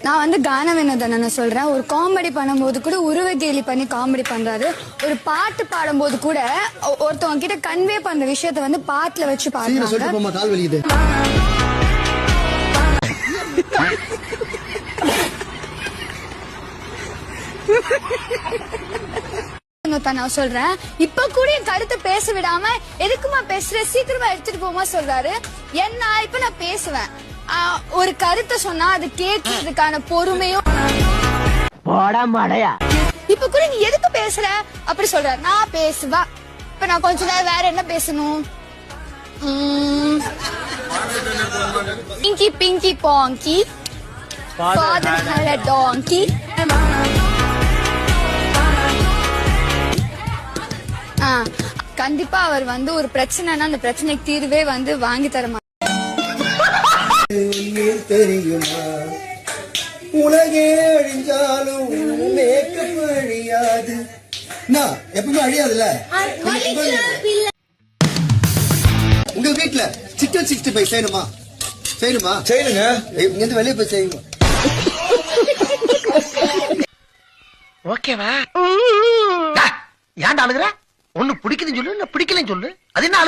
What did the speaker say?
நான் வந்து கான வினோதனை சொல்றேன். ஒரு காமெடி பண்ணும்போது கூட உருவ கேலி பண்ணி காமெடி பண்றாரு. ஒரு பாட்டு பாடும்போது கூட ஒருத்தவங்க கிட்ட கன்வே பண்ற விஷயத்த வந்து பாட்டுல வச்சு பாடுறாங்க. கால் வலிக்குது. நான் சொல்றேன், இப்ப கூட என் கருத்தை பேச விடாம எதுக்குமா பேசுற, சீக்கிரமா எடுத்துட்டு போமா சொல்றாரு. என்ன இப்ப நான் பேசுவேன், ஒரு கருத்தை சொன்னா அது கேட்கறதுக்கான பொறுமையும். இப்ப கூட நீ எதுக்கு பேசுற அப்படி சொல்ற. நான் பேசுவா. இப்ப நான் கொஞ்ச நேரம் வேற என்ன பேசணும். Pinki Pinki பாங்கி father had a donkey. கண்டிப்பா அவர் வந்து ஒரு பிரச்சனைனா அந்த பிரச்சனைக்கு தீர்வே வந்து வாங்கி தர மாட்டார். தெரியுமா உலகே அழிஞ்சாலும் மேக்கப் அழியாது. எப்பவுமே அழியாதுல்ல. உங்க வீட்டுல சிக்கன் 65 செய்யணுமா? செய்யணுங்க. இங்க வெளியே போய் செய்யுங்க. ஓகேவா? ஏன்டா அழுகுற? ஒண்ணு பிடிக்குதுன்னு சொல்லு, பிடிக்கலன்னு சொல்லு. அது என்ன